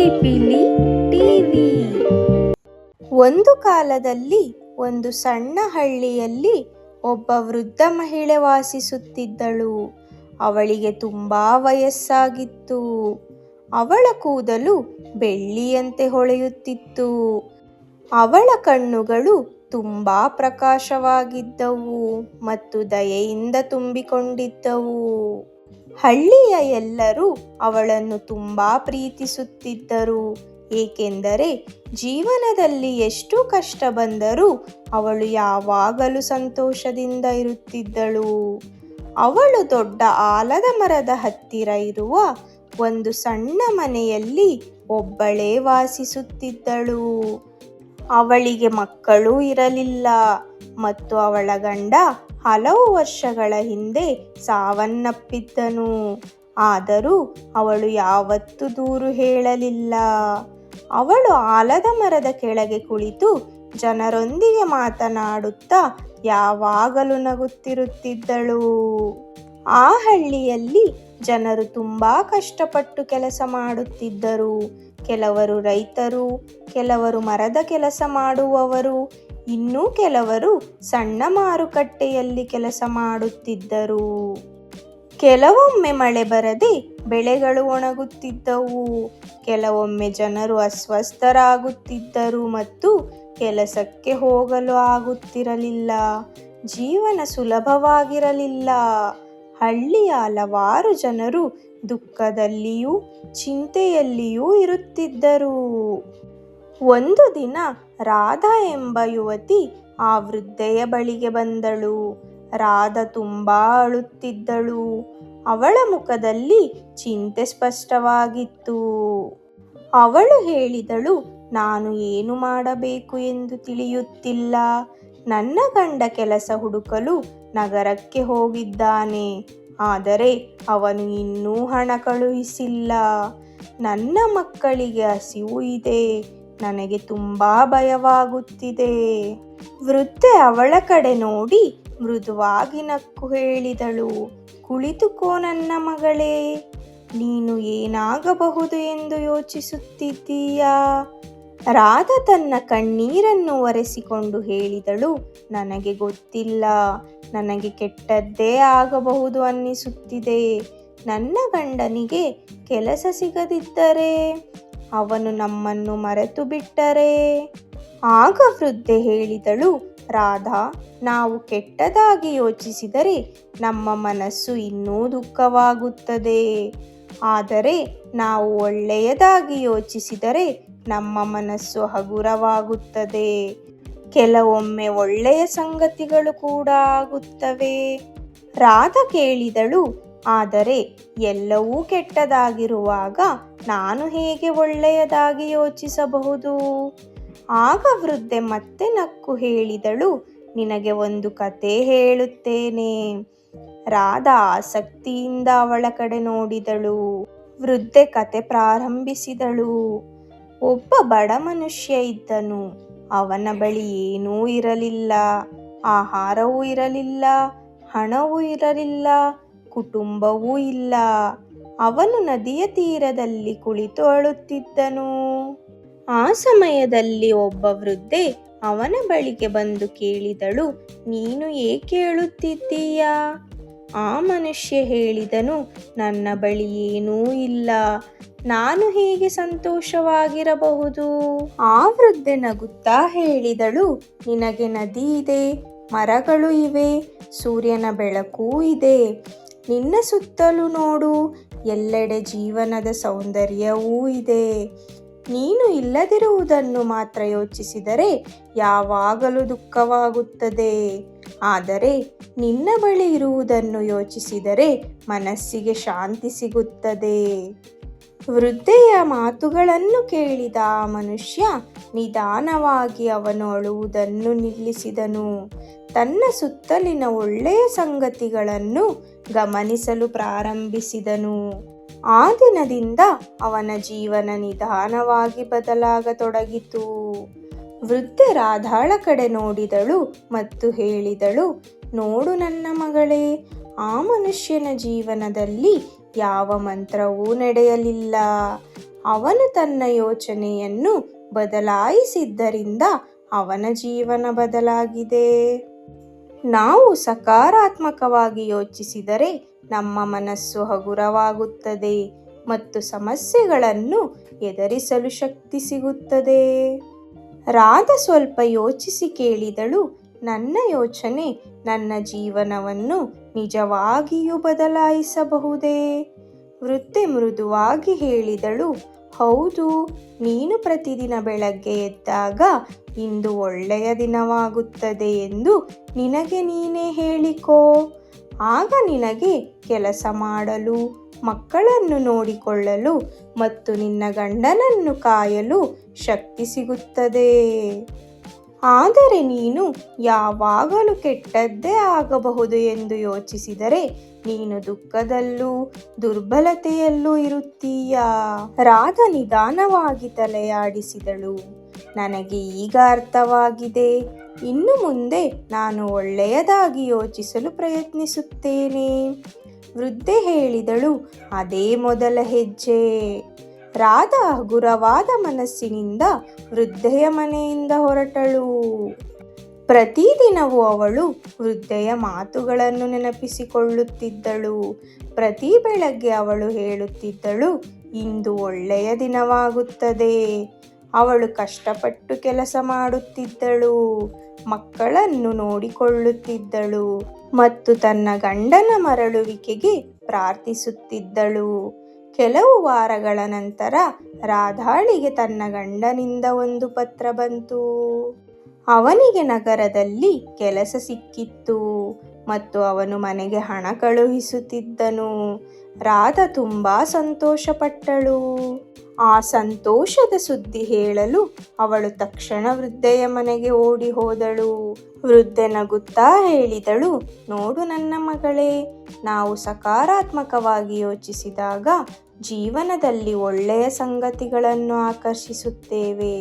ಪಿಲಿಪಿಲಿ TV. ಒಂದು ಕಾಲದಲ್ಲಿ ಒಂದು ಸಣ್ಣ ಹಳ್ಳಿಯಲ್ಲಿ ಒಬ್ಬ ವೃದ್ಧ ಮಹಿಳೆ ವಾಸಿಸುತ್ತಿದ್ದಳು. ಅವಳಿಗೆ ತುಂಬಾ ವಯಸ್ಸಾಗಿತ್ತು. ಅವಳ ಕೂದಲು ಬೆಳ್ಳಿಯಂತೆ ಹೊಳೆಯುತ್ತಿತ್ತು. ಅವಳ ಕಣ್ಣುಗಳು ತುಂಬಾ ಪ್ರಕಾಶವಾಗಿದ್ದವು ಮತ್ತು ದಯೆಯಿಂದ ತುಂಬಿಕೊಂಡಿದ್ದವು. ಹಳ್ಳಿಯ ಎಲ್ಲರೂ ಅವಳನ್ನು ತುಂಬಾ ಪ್ರೀತಿಸುತ್ತಿದ್ದರು, ಏಕೆಂದರೆ ಜೀವನದಲ್ಲಿ ಎಷ್ಟು ಕಷ್ಟ ಬಂದರೂ ಅವಳು ಯಾವಾಗಲೂ ಸಂತೋಷದಿಂದ ಇರುತ್ತಿದ್ದಳು. ಅವಳು ದೊಡ್ಡ ಆಲದ ಮರದ ಹತ್ತಿರ ಇರುವ ಒಂದು ಸಣ್ಣ ಮನೆಯಲ್ಲಿ ಒಬ್ಬಳೇ ವಾಸಿಸುತ್ತಿದ್ದಳು. ಅವಳಿಗೆ ಮಕ್ಕಳೂ ಇರಲಿಲ್ಲ ಮತ್ತು ಅವಳ ಗಂಡ ಹಲವು ವರ್ಷಗಳ ಹಿಂದೆ ಸಾವನ್ನಪ್ಪಿದ್ದನು. ಆದರೂ ಅವಳು ಯಾವತ್ತೂ ದೂರು ಹೇಳಲಿಲ್ಲ. ಅವಳು ಆಲದ ಮರದ ಕೆಳಗೆ ಕುಳಿತು ಜನರೊಂದಿಗೆ ಮಾತನಾಡುತ್ತಾ ಯಾವಾಗಲೂ ನಗುತ್ತಿರುತ್ತಿದ್ದಳು. ಆ ಹಳ್ಳಿಯಲ್ಲಿ ಜನರು ತುಂಬಾ ಕಷ್ಟಪಟ್ಟು ಕೆಲಸ ಮಾಡುತ್ತಿದ್ದರು. ಕೆಲವರು ರೈತರು, ಕೆಲವರು ಮರದ ಕೆಲಸ ಮಾಡುವವರು, ಇನ್ನೂ ಕೆಲವರು ಸಣ್ಣ ಮಾರುಕಟ್ಟೆಯಲ್ಲಿ ಕೆಲಸ ಮಾಡುತ್ತಿದ್ದರು. ಕೆಲವೊಮ್ಮೆ ಮಳೆ ಬರದೆ ಬೆಳೆಗಳು ಒಣಗುತ್ತಿದ್ದವು. ಕೆಲವೊಮ್ಮೆ ಜನರು ಅಸ್ವಸ್ಥರಾಗುತ್ತಿದ್ದರು ಮತ್ತು ಕೆಲಸಕ್ಕೆ ಹೋಗಲು ಆಗುತ್ತಿರಲಿಲ್ಲ. ಜೀವನ ಸುಲಭವಾಗಿರಲಿಲ್ಲ. ಹಳ್ಳಿಯ ಹಲವಾರು ಜನರು ದುಃಖದಲ್ಲಿಯೂ ಚಿಂತೆಯಲ್ಲಿಯೂ ಇರುತ್ತಿದ್ದರು. ಒಂದು ದಿನ ರಾಧಾ ಎಂಬ ಯುವತಿ ಆ ವೃದ್ಧೆಯ ಬಳಿಗೆ ಬಂದಳು. ರಾಧಾ ತುಂಬಾ ಅಳುತ್ತಿದ್ದಳು. ಅವಳ ಮುಖದಲ್ಲಿ ಚಿಂತೆ ಸ್ಪಷ್ಟವಾಗಿತ್ತು. ಅವಳು ಹೇಳಿದಳು, ನಾನು ಏನು ಮಾಡಬೇಕು ಎಂದು ತಿಳಿಯುತ್ತಿಲ್ಲ. ನನ್ನ ಗಂಡ ಕೆಲಸ ಹುಡುಕಲು ನಗರಕ್ಕೆ ಹೋಗಿದ್ದಾನೆ, ಆದರೆ ಅವನು ಇನ್ನೂ ಹಣ ಕಳುಹಿಸಿಲ್ಲ. ನನ್ನ ಮಕ್ಕಳಿಗೆ ಹಸಿವು ಇದೆ. ನನಗೆ ತುಂಬಾ ಭಯವಾಗುತ್ತಿದೆ. ವೃದ್ಧೆ ಅವಳ ಕಡೆ ನೋಡಿ ಮೃದುವಾಗಿ ನಕ್ಕು ಹೇಳಿದಳು, ಕುಳಿತುಕೋ ನನ್ನ ಮಗಳೇ. ನೀನು ಏನಾಗಬಹುದು ಎಂದು ಯೋಚಿಸುತ್ತಿದ್ದೀಯಾ? ರಾಧಾ ತನ್ನ ಕಣ್ಣೀರನ್ನು ಒರೆಸಿಕೊಂಡು ಹೇಳಿದಳು, ನನಗೆ ಗೊತ್ತಿಲ್ಲ. ನನಗೆ ಕೆಟ್ಟದ್ದೇ ಆಗಬಹುದು ಅನ್ನಿಸುತ್ತಿದೆ. ನನ್ನ ಗಂಡನಿಗೆ ಕೆಲಸ ಸಿಗದಿದ್ದರೆ, ಅವನು ನಮ್ಮನ್ನು ಮರೆತು ಬಿಟ್ಟರೆ? ಆಗ ವೃದ್ಧೆ ಹೇಳಿದಳು, ರಾಧಾ, ನಾವು ಕೆಟ್ಟದಾಗಿ ಯೋಚಿಸಿದರೆ ನಮ್ಮ ಮನಸ್ಸು ಇನ್ನೂ ದುಃಖವಾಗುತ್ತದೆ. ಆದರೆ ನಾವು ಒಳ್ಳೆಯದಾಗಿ ಯೋಚಿಸಿದರೆ ನಮ್ಮ ಮನಸ್ಸು ಹಗುರವಾಗುತ್ತದೆ. ಕೆಲವೊಮ್ಮೆ ಒಳ್ಳೆಯ ಸಂಗತಿಗಳು ಕೂಡ ಆಗುತ್ತವೆ. ರಾಧಾ ಕೇಳಿದಳು, ಆದರೆ ಎಲ್ಲವೂ ಕೆಟ್ಟದಾಗಿರುವಾಗ ನಾನು ಹೇಗೆ ಒಳ್ಳೆಯದಾಗಿ ಯೋಚಿಸಬಹುದು? ಆಗ ವೃದ್ಧೆ ಮತ್ತೆ ನಕ್ಕು ಹೇಳಿದಳು, ನಿನಗೆ ಒಂದು ಕತೆ ಹೇಳುತ್ತೇನೆ. ರಾಧಾ ಆಸಕ್ತಿಯಿಂದ ಅವಳ ಕಡೆ ನೋಡಿದಳು. ವೃದ್ಧೆ ಕತೆ ಪ್ರಾರಂಭಿಸಿದಳು. ಒಬ್ಬ ಬಡ ಮನುಷ್ಯ ಇದ್ದನು. ಅವನ ಬಳಿ ಏನೂ ಇರಲಿಲ್ಲ. ಆಹಾರವೂ ಇರಲಿಲ್ಲ, ಹಣವೂ ಇರಲಿಲ್ಲ, ಕುಟುಂಬವೂ ಇಲ್ಲ. ಅವನು ನದಿಯ ತೀರದಲ್ಲಿ ಕುಳಿತು ಅಳುತ್ತಿದ್ದನು. ಆ ಸಮಯದಲ್ಲಿ ಒಬ್ಬ ವೃದ್ಧೆ ಅವನ ಬಳಿಗೆ ಬಂದು ಕೇಳಿದಳು, ನೀನು ಏಕೆ ಅಳುತ್ತಿದ್ದೀಯಾ? ಆ ಮನುಷ್ಯ ಹೇಳಿದನು, ನನ್ನ ಬಳಿ ಏನೂ ಇಲ್ಲ. ನಾನು ಹೇಗೆ ಸಂತೋಷವಾಗಿರಬಹುದು? ಆ ವೃದ್ಧೆ ನಗುತ್ತಾ ಹೇಳಿದಳು, ನಿನಗೆ ನದಿ ಇದೆ, ಮರಗಳು ಇವೆ, ಸೂರ್ಯನ ಬೆಳಕೂ ಇದೆ. ನಿನ್ನ ಸುತ್ತಲೂ ನೋಡು, ಎಲ್ಲೆಡೆ ಜೀವನದ ಸೌಂದರ್ಯವೂ ಇದೆ. ನೀನು ಇಲ್ಲದಿರುವುದನ್ನು ಮಾತ್ರ ಯೋಚಿಸಿದರೆ ಯಾವಾಗಲೂ ದುಃಖವಾಗುತ್ತದೆ. ಆದರೆ ನಿನ್ನ ಬಳಿ ಇರುವುದನ್ನು ಯೋಚಿಸಿದರೆ ಮನಸ್ಸಿಗೆ ಶಾಂತಿ ಸಿಗುತ್ತದೆ. ವೃದ್ಧೆಯ ಮಾತುಗಳನ್ನು ಕೇಳಿದ ಆ ಮನುಷ್ಯ ನಿಧಾನವಾಗಿ ಅವನು ಅಳುವುದನ್ನು ನಿಲ್ಲಿಸಿದನು. ತನ್ನ ಸುತ್ತಲಿನ ಒಳ್ಳೆಯ ಸಂಗತಿಗಳನ್ನು ಗಮನಿಸಲು ಪ್ರಾರಂಭಿಸಿದನು. ಆ ದಿನದಿಂದ ಅವನ ಜೀವನ ನಿಧಾನವಾಗಿ ಬದಲಾಗತೊಡಗಿತು. ವೃದ್ಧೆ ರಾಧಾಳ ಕಡೆ ನೋಡಿದಳು ಮತ್ತು ಹೇಳಿದಳು, ನೋಡು ನನ್ನ ಮಗಳೇ, ಆ ಮನುಷ್ಯನ ಜೀವನದಲ್ಲಿ ಯಾವ ಮಂತ್ರವೂ ನಡೆಯಲಿಲ್ಲ. ಅವನು ತನ್ನ ಯೋಚನೆಯನ್ನು ಬದಲಾಯಿಸಿದ್ದರಿಂದ ಅವನ ಜೀವನ ಬದಲಾಗಿದೆ. ನಾವು ಸಕಾರಾತ್ಮಕವಾಗಿ ಯೋಚಿಸಿದರೆ ನಮ್ಮ ಮನಸ್ಸು ಹಗುರವಾಗುತ್ತದೆ ಮತ್ತು ಸಮಸ್ಯೆಗಳನ್ನು ಎದುರಿಸಲು ಶಕ್ತಿ ಸಿಗುತ್ತದೆ. ರಾಧಾ ಸ್ವಲ್ಪ ಯೋಚಿಸಿ ಕೇಳಿದಳು, ನನ್ನ ಯೋಚನೆ ನನ್ನ ಜೀವನವನ್ನು ನಿಜವಾಗಿಯೂ ಬದಲಾಯಿಸಬಹುದೇ? ವೃದ್ಧೆ ಮೃದುವಾಗಿ ಹೇಳಿದಳು, ಹೌದು, ನೀನು ಪ್ರತಿದಿನ ಬೆಳಗ್ಗೆ ಎದ್ದಾಗ ಇಂದು ಒಳ್ಳೆಯ ದಿನವಾಗುತ್ತದೆ ಎಂದು ನಿನಗೆ ನೀನೇ ಹೇಳಿಕೋ. ಆಗ ನಿನಗೆ ಕೆಲಸ ಮಾಡಲು, ಮಕ್ಕಳನ್ನು ನೋಡಿಕೊಳ್ಳಲು ಮತ್ತು ನಿನ್ನ ಗಂಡನನ್ನು ಕಾಯಲು ಶಕ್ತಿ ಸಿಗುತ್ತದೆ. ಆದರೆ ನೀನು ಯಾವಾಗಲೂ ಕೆಟ್ಟದ್ದೇ ಆಗಬಹುದು ಎಂದು ಯೋಚಿಸಿದರೆ ನೀನು ದುಃಖದಲ್ಲೂ ದುರ್ಬಲತೆಯಲ್ಲೂ ಇರುತ್ತೀಯಾ? ರಾಧಾ ನಿಧಾನವಾಗಿ ತಲೆಯಾಡಿಸಿದಳು. ನನಗೆ ಈಗ ಅರ್ಥವಾಗಿದೆ. ಇನ್ನು ಮುಂದೆ ನಾನು ಒಳ್ಳೆಯದಾಗಿ ಯೋಚಿಸಲು ಪ್ರಯತ್ನಿಸುತ್ತೇನೆ. ವೃದ್ಧೆ ಹೇಳಿದಳು, ಅದೇ ಮೊದಲ ಹೆಜ್ಜೆ. ರಾಧಾ ಹಗುರವಾದ ಮನಸ್ಸಿನಿಂದ ವೃದ್ಧೆಯ ಮನೆಯಿಂದ ಹೊರಟಳು. ಪ್ರತಿದಿನವೂ ಅವಳು ವೃದ್ಧೆಯ ಮಾತುಗಳನ್ನು ನೆನಪಿಸಿಕೊಳ್ಳುತ್ತಿದ್ದಳು. ಪ್ರತಿ ಬೆಳಗ್ಗೆ ಅವಳು ಹೇಳುತ್ತಿದ್ದಳು, ಇಂದು ಒಳ್ಳೆಯ ದಿನವಾಗುತ್ತದೆ. ಅವಳು ಕಷ್ಟಪಟ್ಟು ಕೆಲಸ ಮಾಡುತ್ತಿದ್ದಳು, ಮಕ್ಕಳನ್ನು ನೋಡಿಕೊಳ್ಳುತ್ತಿದ್ದಳು ಮತ್ತು ತನ್ನ ಗಂಡನ ಮರಳುವಿಕೆಗೆ ಪ್ರಾರ್ಥಿಸುತ್ತಿದ್ದಳು. ಕೆಲವು ವಾರಗಳ ನಂತರ ರಾಧಾಳಿಗೆ ತನ್ನ ಗಂಡನಿಂದ ಒಂದು ಪತ್ರ ಬಂತು. ಅವನಿಗೆ ನಗರದಲ್ಲಿ ಕೆಲಸ ಸಿಕ್ಕಿತ್ತು ಮತ್ತು ಅವನು ಮನೆಗೆ ಹಣ ಕಳುಹಿಸುತ್ತಿದ್ದನು. ರಾಧಾ ತುಂಬಾ ಸಂತೋಷಪಟ್ಟಳು. ಆ ಸಂತೋಷದ ಸುದ್ದಿ ಹೇಳಲು ಅವಳು ತಕ್ಷಣ ವೃದ್ಧೆಯ ಮನೆಗೆ ಓಡಿ ಹೋದಳು. ವೃದ್ಧೆ ನಗುತ್ತಾ ಹೇಳಿದಳು, ನೋಡು ನನ್ನ ಮಗಳೇ, ನಾವು ಸಕಾರಾತ್ಮಕವಾಗಿ ಯೋಚಿಸಿದಾಗ ಜೀವನದಲ್ಲಿ ಒಳ್ಳೆಯ ಸಂಗತಿಗಳನ್ನು ಆಕರ್ಷಿಸುತ್ತೇವೆ.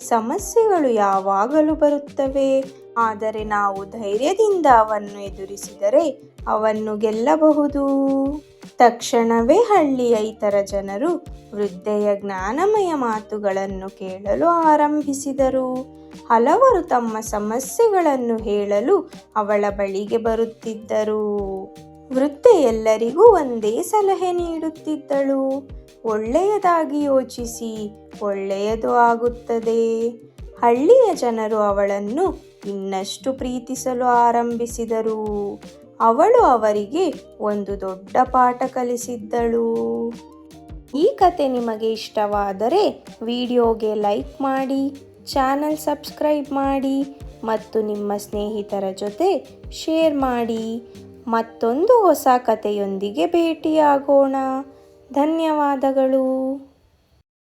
ಸಮಸ್ಯೆಗಳು ಯಾವಾಗಲೂ ಬರುತ್ತವೆ, ಆದರೆ ನಾವು ಧೈರ್ಯದಿಂದ ಅವನ್ನು ಎದುರಿಸಿದರೆ ಅವನ್ನು ಗೆಲ್ಲಬಹುದು. ತಕ್ಷಣವೇ ಹಳ್ಳಿಯ ಇತರ ಜನರು ವೃದ್ಧೆಯ ಜ್ಞಾನಮಯ ಮಾತುಗಳನ್ನು ಕೇಳಲು ಆರಂಭಿಸಿದರು. ಹಲವರು ತಮ್ಮ ಸಮಸ್ಯೆಗಳನ್ನು ಹೇಳಲು ಅವಳ ಬಳಿಗೆ ಬರುತ್ತಿದ್ದರು. ವೃದ್ಧೆ ಎಲ್ಲರಿಗೂ ಒಂದೇ ಸಲಹೆ ನೀಡುತ್ತಿದ್ದಳು, ಒಳ್ಳೆಯದಾಗಿ ಯೋಚಿಸಿ, ಒಳ್ಳೆಯದು ಆಗುತ್ತದೆ. ಹಳ್ಳಿಯ ಜನರು ಅವಳನ್ನು ಇನ್ನಷ್ಟು ಪ್ರೀತಿಸಲು ಆರಂಭಿಸಿದರು. ಅವಳು ಅವರಿಗೆ ಒಂದು ದೊಡ್ಡ ಪಾಠ ಕಲಿಸಿದ್ದಳು. ಈ ಕತೆ ನಿಮಗೆ ಇಷ್ಟವಾದರೆ ವಿಡಿಯೋಗೆ ಲೈಕ್ ಮಾಡಿ, ಚಾನಲ್ ಸಬ್ಸ್ಕ್ರೈಬ್ ಮಾಡಿ ಮತ್ತು ನಿಮ್ಮ ಸ್ನೇಹಿತರ ಜೊತೆ ಶೇರ್ ಮಾಡಿ. ಮತ್ತೊಂದು ಹೊಸ ಕಥೆಯೊಂದಿಗೆ ಭೇಟಿಯಾಗೋಣ. ಧನ್ಯವಾದಗಳು.